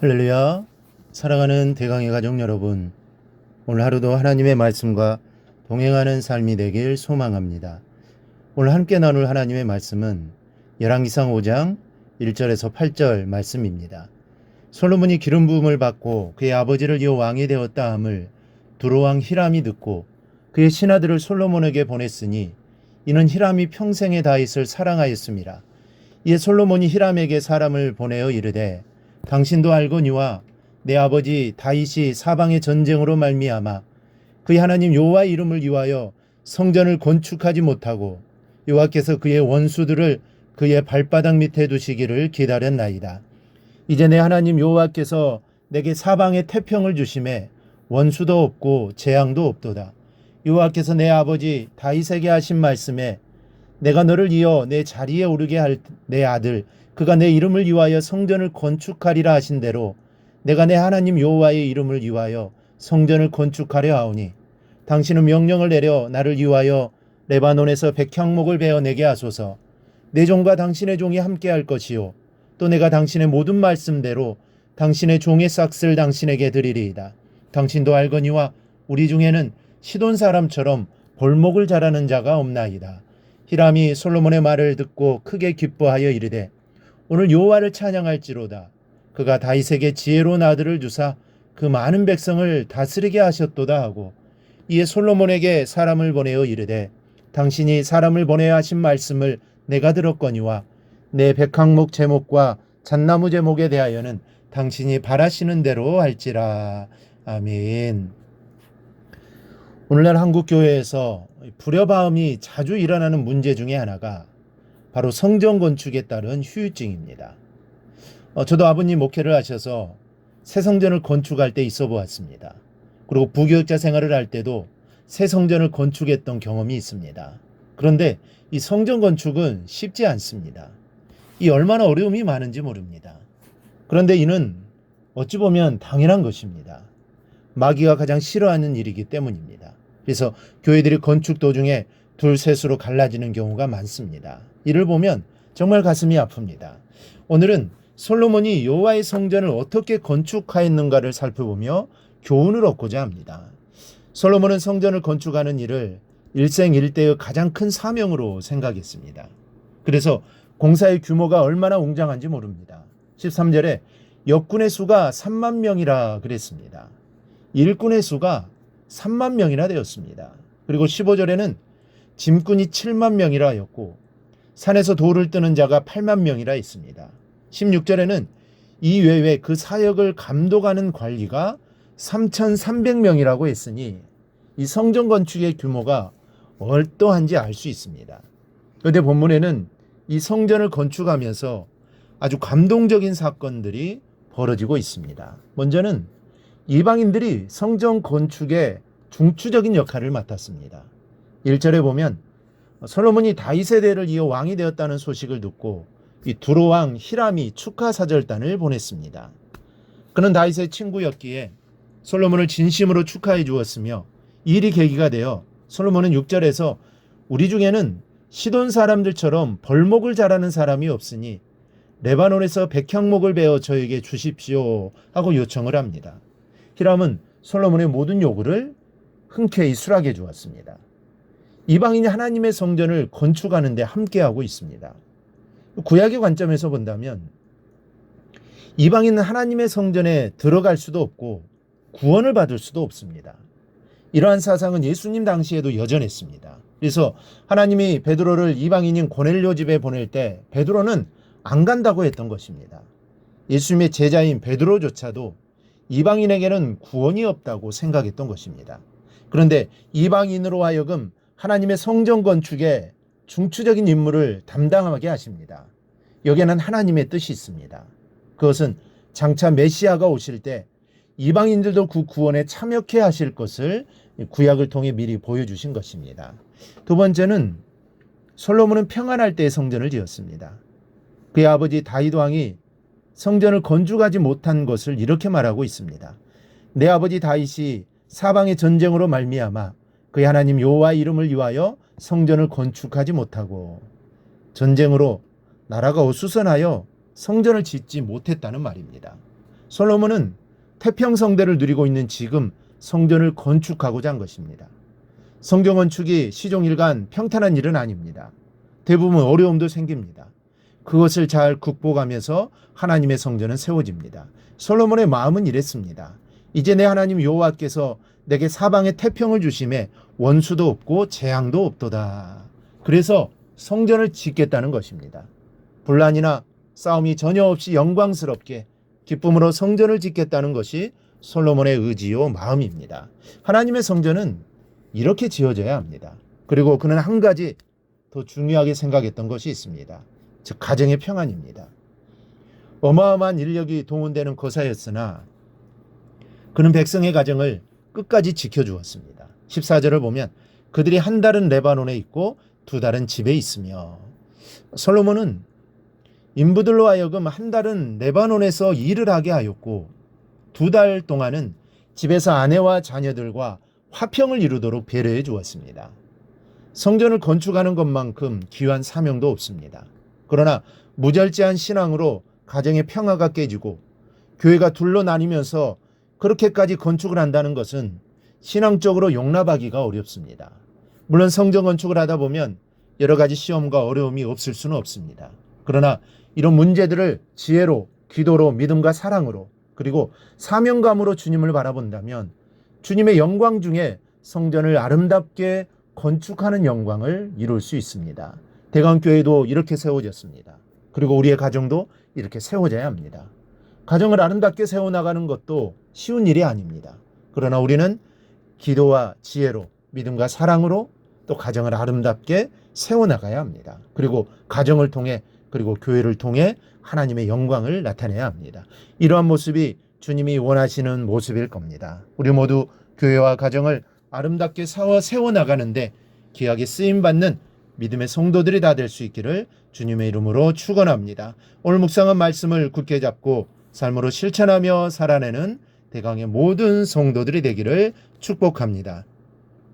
할렐루야. 사랑하는 대강의 가족 여러분, 오늘 하루도 하나님의 말씀과 동행하는 삶이 되길 소망합니다. 오늘 함께 나눌 하나님의 말씀은 열왕기상 5장 1절에서 8절 말씀입니다. 솔로몬이 기름 부음을 받고 그의 아버지를 이어 왕이 되었다 함을 두로왕 히람이 듣고 그의 신하들을 솔로몬에게 보냈으니 이는 히람이 평생에 다윗을 사랑하였습니다. 이에 솔로몬이 히람에게 사람을 보내어 이르되 당신도 알거니와 내 아버지 다윗이 사방의 전쟁으로 말미암아 그의 하나님 여호와의 이름을 위하여 성전을 건축하지 못하고 여호와께서 그의 원수들을 그의 발바닥 밑에 두시기를 기다렸나이다. 이제 내 하나님 여호와께서 내게 사방에 태평을 주심에 원수도 없고 재앙도 없도다. 여호와께서 내 아버지 다윗에게 하신 말씀에 내가 너를 이어 내 자리에 오르게 할 내 아들 그가 내 이름을 위하여 성전을 건축하리라 하신 대로 내가 내 하나님 여호와의 이름을 위하여 성전을 건축하려 하오니 당신은 명령을 내려 나를 위하여 레바논에서 백향목을 베어 내게 하소서. 내 종과 당신의 종이 함께 할 것이요 또 내가 당신의 모든 말씀대로 당신의 종의 싹스를 당신에게 드리리이다. 당신도 알거니와 우리 중에는 시돈 사람처럼 볼목을 자라는 자가 없나이다. 히람이 솔로몬의 말을 듣고 크게 기뻐하여 이르되 오늘 여호와를 찬양할지로다. 그가 다윗에게 지혜로운 아들을 주사 그 많은 백성을 다스리게 하셨도다 하고 이에 솔로몬에게 사람을 보내어 이르되 당신이 사람을 보내야 하신 말씀을 내가 들었거니와 내 백향목 제목과 잣나무 제목에 대하여는 당신이 바라시는 대로 할지라. 아멘. 오늘날 한국교회에서 불협화음이 자주 일어나는 문제 중에 하나가 바로 성전 건축에 따른 후유증입니다. 저도 아버님 목회를 하셔서 새 성전을 건축할 때 있어 보았습니다. 그리고 부교육자 생활을 할 때도 새 성전을 건축했던 경험이 있습니다. 그런데 이 성전 건축은 쉽지 않습니다. 이 얼마나 어려움이 많은지 모릅니다. 그런데 이는 어찌 보면 당연한 것입니다. 마귀가 가장 싫어하는 일이기 때문입니다. 그래서 교회들이 건축 도중에 둘셋으로 갈라지는 경우가 많습니다. 이를 보면 정말 가슴이 아픕니다. 오늘은 솔로몬이 여호와의 성전을 어떻게 건축하였는가를 살펴보며 교훈을 얻고자 합니다. 솔로몬은 성전을 건축하는 일을 일생일대의 가장 큰 사명으로 생각했습니다. 그래서 공사의 규모가 얼마나 웅장한지 모릅니다. 13절에 역군의 수가 3만 명이라 그랬습니다. 일꾼의 수가 3만 명이나 되었습니다. 그리고 15절에는 짐꾼이 7만 명이라 하였고 산에서 돌을 뜨는 자가 8만 명이라 했습니다. 16절에는 이 외에 그 사역을 감독하는 관리가 3,300명이라고 했으니 이 성전 건축의 규모가 어떠한지 알 수 있습니다. 그런데 본문에는 이 성전을 건축하면서 아주 감동적인 사건들이 벌어지고 있습니다. 먼저는 이방인들이 성전 건축에 중추적인 역할을 맡았습니다. 1절에 보면 솔로몬이 다윗의 대를 이어 왕이 되었다는 소식을 듣고 이 두로왕 히람이 축하 사절단을 보냈습니다. 그는 다윗의 친구였기에 솔로몬을 진심으로 축하해 주었으며 이 일이 계기가 되어 솔로몬은 6절에서 우리 중에는 시돈 사람들처럼 벌목을 자라는 사람이 없으니 레바논에서 백향목을 베어 저에게 주십시오 하고 요청을 합니다. 히람은 솔로몬의 모든 요구를 흔쾌히 수락해 주었습니다. 이방인이 하나님의 성전을 건축하는 데 함께하고 있습니다. 구약의 관점에서 본다면 이방인은 하나님의 성전에 들어갈 수도 없고 구원을 받을 수도 없습니다. 이러한 사상은 예수님 당시에도 여전했습니다. 그래서 하나님이 베드로를 이방인인 고넬료 집에 보낼 때 베드로는 안 간다고 했던 것입니다. 예수님의 제자인 베드로조차도 이방인에게는 구원이 없다고 생각했던 것입니다. 그런데 이방인으로 하여금 하나님의 성전 건축에 중추적인 임무를 담당하게 하십니다. 여기에는 하나님의 뜻이 있습니다. 그것은 장차 메시아가 오실 때 이방인들도 그 구원에 참여케 하실 것을 구약을 통해 미리 보여주신 것입니다. 두 번째는 솔로몬은 평안할 때의 성전을 지었습니다. 그의 아버지 다윗 왕이 성전을 건축하지 못한 것을 이렇게 말하고 있습니다. 내 아버지 다윗이 사방의 전쟁으로 말미암아 그의 하나님 여호와의 이름을 위하여 성전을 건축하지 못하고 전쟁으로 나라가 어수선하여 성전을 짓지 못했다는 말입니다. 솔로몬은 태평성대를 누리고 있는 지금 성전을 건축하고자 한 것입니다. 성전 건축이 시종일관 평탄한 일은 아닙니다. 대부분 어려움도 생깁니다. 그것을 잘 극복하면서 하나님의 성전은 세워집니다. 솔로몬의 마음은 이랬습니다. 이제 내 하나님 여호와께서 내게 사방에 태평을 주심에 원수도 없고 재앙도 없도다. 그래서 성전을 짓겠다는 것입니다. 분란이나 싸움이 전혀 없이 영광스럽게 기쁨으로 성전을 짓겠다는 것이 솔로몬의 의지요 마음입니다. 하나님의 성전은 이렇게 지어져야 합니다. 그리고 그는 한 가지 더 중요하게 생각했던 것이 있습니다. 즉 가정의 평안입니다. 어마어마한 인력이 동원되는 거사였으나 그는 백성의 가정을 끝까지 지켜주었습니다. 14절을 보면 그들이 한 달은 레바논에 있고 두 달은 집에 있으며, 솔로몬은 인부들로 하여금 한 달은 레바논에서 일을 하게 하였고 두 달 동안은 집에서 아내와 자녀들과 화평을 이루도록 배려해 주었습니다. 성전을 건축하는 것만큼 귀한 사명도 없습니다. 그러나 무절제한 신앙으로 가정의 평화가 깨지고 교회가 둘로 나뉘면서 그렇게까지 건축을 한다는 것은 신앙적으로 용납하기가 어렵습니다. 물론 성전 건축을 하다 보면 여러 가지 시험과 어려움이 없을 수는 없습니다. 그러나 이런 문제들을 지혜로, 기도로, 믿음과 사랑으로, 그리고 사명감으로 주님을 바라본다면 주님의 영광 중에 성전을 아름답게 건축하는 영광을 이룰 수 있습니다. 대강교회도 이렇게 세워졌습니다. 그리고 우리의 가정도 이렇게 세워져야 합니다. 가정을 아름답게 세워나가는 것도 쉬운 일이 아닙니다. 그러나 우리는 기도와 지혜로, 믿음과 사랑으로 또 가정을 아름답게 세워나가야 합니다. 그리고 가정을 통해, 그리고 교회를 통해 하나님의 영광을 나타내야 합니다. 이러한 모습이 주님이 원하시는 모습일 겁니다. 우리 모두 교회와 가정을 아름답게 세워나가는데 귀하게 쓰임받는 믿음의 성도들이 다 될 수 있기를 주님의 이름으로 축원합니다. 오늘 묵상한 말씀을 굳게 잡고 삶으로 실천하며 살아내는 대강의 모든 성도들이 되기를 축복합니다.